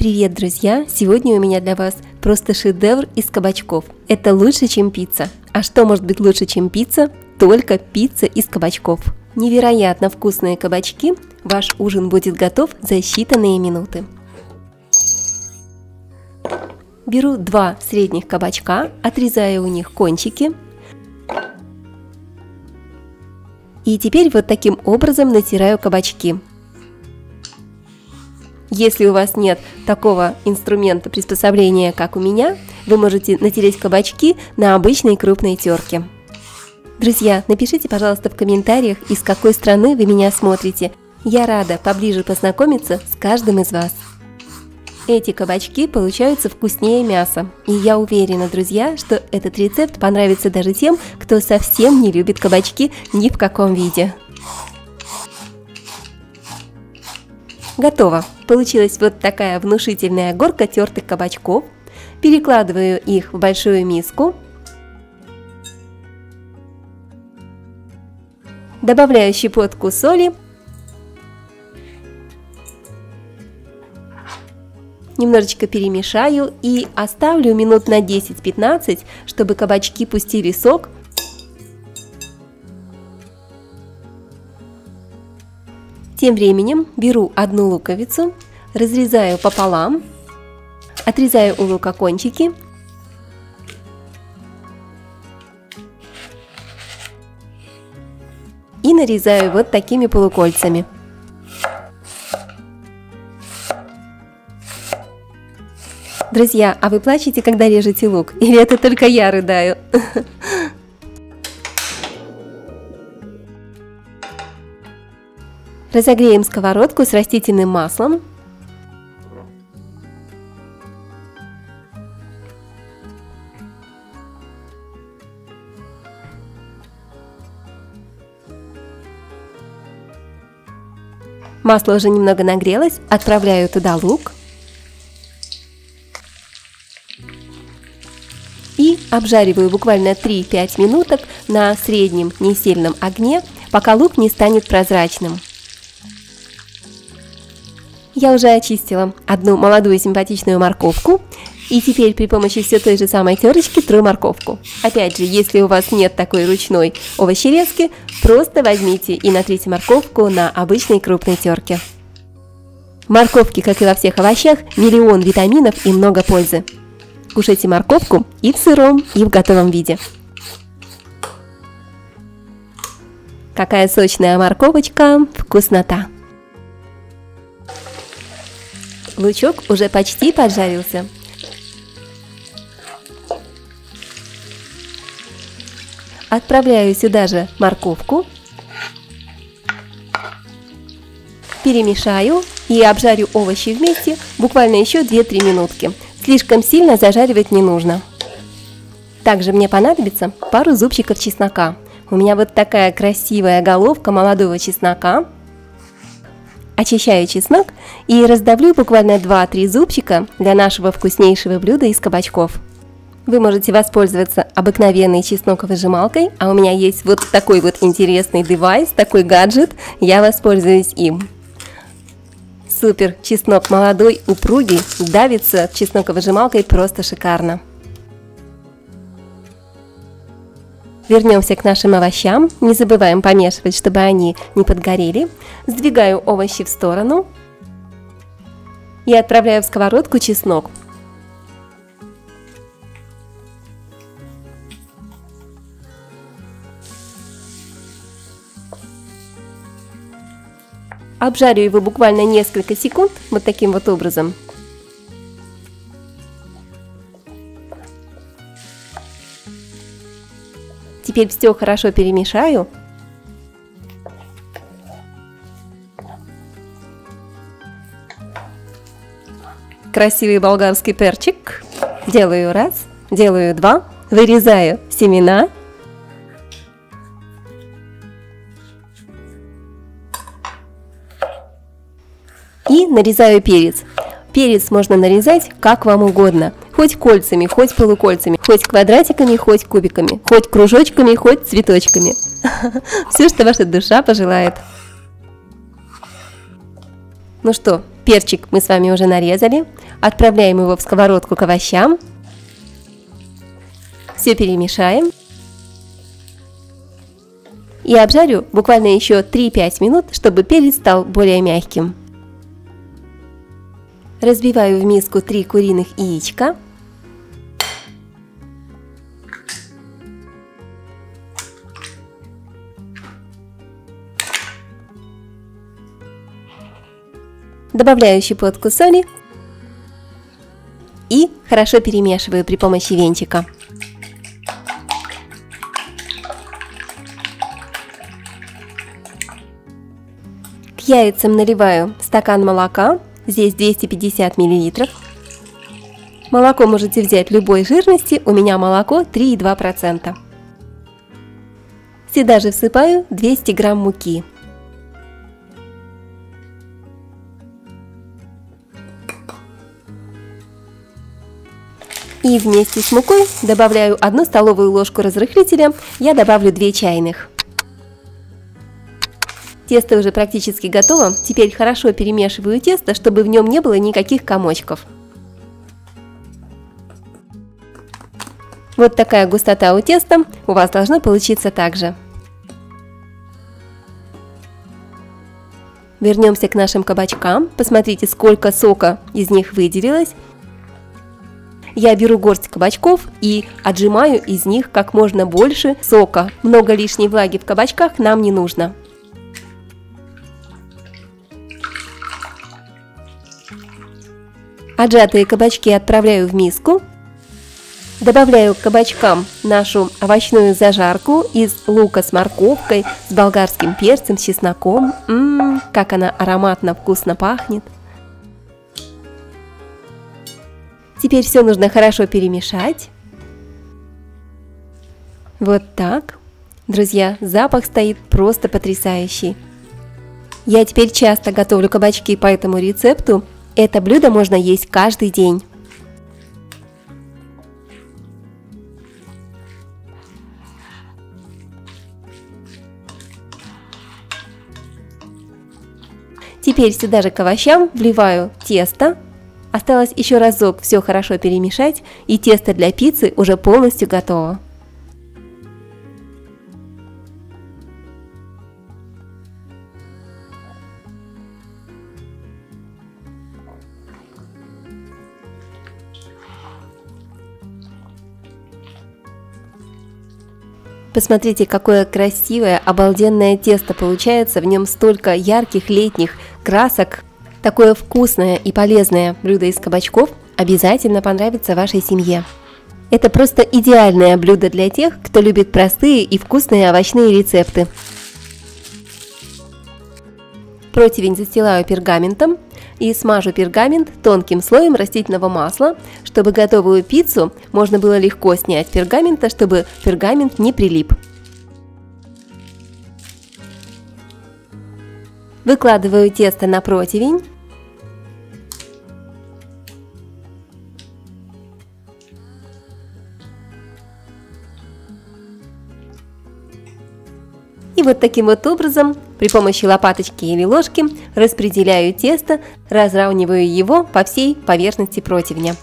Привет, друзья! Сегодня у меня для вас просто шедевр из кабачков. Это лучше, чем пицца. А что может быть лучше, чем пицца? Только пицца из кабачков. Невероятно вкусные кабачки. Ваш ужин будет готов за считанные минуты. Беру 2 средних кабачка, отрезаю у них кончики. И теперь вот таким образом натираю кабачки. Если у вас нет такого инструмента приспособления, как у меня, вы можете натереть кабачки на обычной крупной терке. Друзья, напишите, пожалуйста, в комментариях, из какой страны вы меня смотрите. Я рада поближе познакомиться с каждым из вас. Эти кабачки получаются вкуснее мяса. И я уверена, друзья, что этот рецепт понравится даже тем, кто совсем не любит кабачки ни в каком виде. Готово! Получилась вот такая внушительная горка тертых кабачков. Перекладываю их в большую миску. Добавляю щепотку соли. Немножечко перемешаю и оставлю минут на 10-15, чтобы кабачки пустили сок. Тем временем беру одну луковицу, разрезаю пополам, отрезаю у лука кончики и нарезаю вот такими полукольцами. Друзья, а вы плачете, когда режете лук? Или это только я рыдаю? Разогреем сковородку с растительным маслом. Масло уже немного нагрелось, отправляю туда лук. И обжариваю буквально 3-5 минуток на среднем несильном огне, пока лук не станет прозрачным. Я уже очистила одну молодую симпатичную морковку. И теперь при помощи все той же самой терочки тру морковку. Опять же, если у вас нет такой ручной овощерезки, просто возьмите и натрите морковку на обычной крупной терке. В морковке, как и во всех овощах, миллион витаминов и много пользы. Кушайте морковку и в сыром, и в готовом виде. Какая сочная морковочка, вкуснота! Лучок уже почти поджарился. Отправляю сюда же морковку. Перемешаю и обжарю овощи вместе буквально еще 2-3 минутки. Слишком сильно зажаривать не нужно. Также мне понадобится пару зубчиков чеснока. У меня вот такая красивая головка молодого чеснока. Очищаю чеснок и раздавлю буквально 2-3 зубчика для нашего вкуснейшего блюда из кабачков. Вы можете воспользоваться обыкновенной чесноковыжималкой, а у меня есть вот такой вот интересный девайс, такой гаджет, я воспользуюсь им. Супер, чеснок молодой, упругий, давится чесноковыжималкой просто шикарно. Вернемся к нашим овощам. Не забываем помешивать, чтобы они не подгорели. Сдвигаю овощи в сторону и отправляю в сковородку чеснок. Обжарю его буквально несколько секунд, вот таким вот образом. Теперь все хорошо перемешаю. Красивый болгарский перчик. Делаю 1, делаю 2, вырезаю семена. И нарезаю перец. Перец можно нарезать как вам угодно. Хоть кольцами, хоть полукольцами, хоть квадратиками, хоть кубиками, хоть кружочками, хоть цветочками. Все, что ваша душа пожелает. Ну что, перчик мы с вами уже нарезали. Отправляем его в сковородку к овощам. Все перемешаем. И обжарю буквально еще 3-5 минут, чтобы перец стал более мягким. Разбиваю в миску 3 куриных яичка. Добавляю щепотку соли и хорошо перемешиваю при помощи венчика. К яйцам наливаю стакан молока, здесь 250 мл. Молоко можете взять любой жирности, у меня молоко 3,2%. Сюда же всыпаю 200 грамм муки. И вместе с мукой добавляю 1 столовую ложку разрыхлителя, я добавлю 2 чайных. Тесто уже практически готово, теперь хорошо перемешиваю тесто, чтобы в нем не было никаких комочков. Вот такая густота у теста у вас должна получиться также. Вернемся к нашим кабачкам, посмотрите, сколько сока из них выделилось. Я беру горсть кабачков и отжимаю из них как можно больше сока. Много лишней влаги в кабачках нам не нужно. Отжатые кабачки отправляю в миску. Добавляю к кабачкам нашу овощную зажарку из лука с морковкой, с болгарским перцем, с чесноком. Как она ароматно, вкусно пахнет. Теперь все нужно хорошо перемешать. Вот так. Друзья, запах стоит просто потрясающий. Я теперь часто готовлю кабачки по этому рецепту. Это блюдо можно есть каждый день. Теперь сюда же к овощам вливаю тесто. Осталось еще разок все хорошо перемешать, и тесто для пиццы уже полностью готово. Посмотрите, какое красивое, обалденное тесто получается, в нем столько ярких летних красок. Такое вкусное и полезное блюдо из кабачков обязательно понравится вашей семье. Это просто идеальное блюдо для тех, кто любит простые и вкусные овощные рецепты. Противень застилаю пергаментом и смажу пергамент тонким слоем растительного масла, чтобы готовую пиццу можно было легко снять с пергамента, чтобы пергамент не прилип. Выкладываю тесто на противень. И вот таким вот образом, при помощи лопаточки или ложки, распределяю тесто, разравниваю его по всей поверхности противня.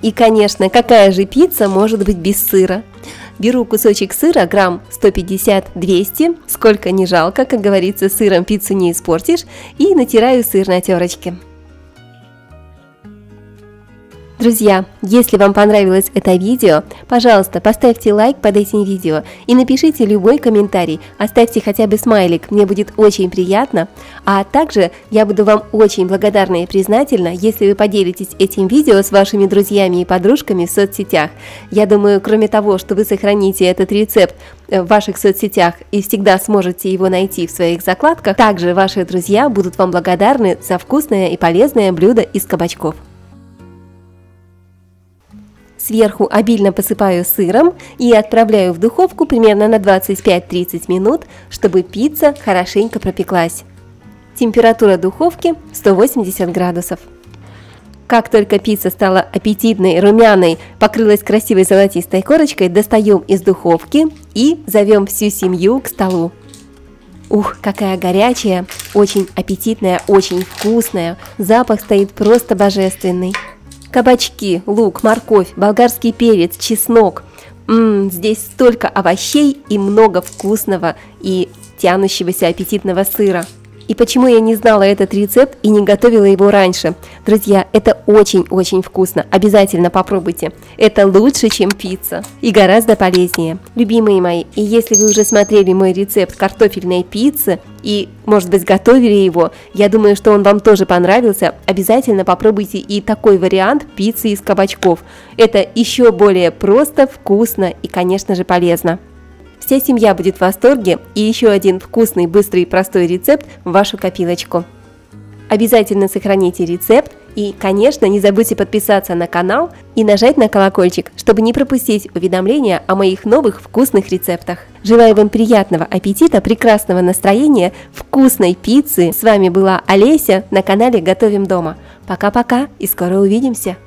И, конечно, какая же пицца может быть без сыра? Беру кусочек сыра, грамм 150-200, сколько не жалко, как говорится, сыром пиццу не испортишь, и натираю сыр на терочке. Друзья, если вам понравилось это видео, пожалуйста, поставьте лайк под этим видео и напишите любой комментарий, оставьте хотя бы смайлик, мне будет очень приятно. А также я буду вам очень благодарна и признательна, если вы поделитесь этим видео с вашими друзьями и подружками в соцсетях. Я думаю, кроме того, что вы сохраните этот рецепт в ваших соцсетях и всегда сможете его найти в своих закладках, также ваши друзья будут вам благодарны за вкусное и полезное блюдо из кабачков. Сверху обильно посыпаю сыром и отправляю в духовку примерно на 25-30 минут, чтобы пицца хорошенько пропеклась. Температура духовки 180 градусов. Как только пицца стала аппетитной, румяной, покрылась красивой золотистой корочкой, достаем из духовки и зовем всю семью к столу. Ух, какая горячая, очень аппетитная, очень вкусная, запах стоит просто божественный. Кабачки, лук, морковь, болгарский перец, чеснок. Здесь столько овощей и много вкусного и тянущегося аппетитного сыра. И почему я не знала этот рецепт и не готовила его раньше? Друзья, это очень-очень вкусно, обязательно попробуйте. Это лучше, чем пицца и гораздо полезнее. Любимые мои, и если вы уже смотрели мой рецепт картофельной пиццы и, может быть, готовили его, я думаю, что он вам тоже понравился, обязательно попробуйте и такой вариант пиццы из кабачков. Это еще более просто, вкусно и, конечно же, полезно. Вся семья будет в восторге, и еще один вкусный, быстрый и простой рецепт в вашу копилочку. Обязательно сохраните рецепт и, конечно, не забудьте подписаться на канал и нажать на колокольчик, чтобы не пропустить уведомления о моих новых вкусных рецептах. Желаю вам приятного аппетита, прекрасного настроения, вкусной пиццы. С вами была Олеся на канале Готовим дома. Пока-пока и скоро увидимся!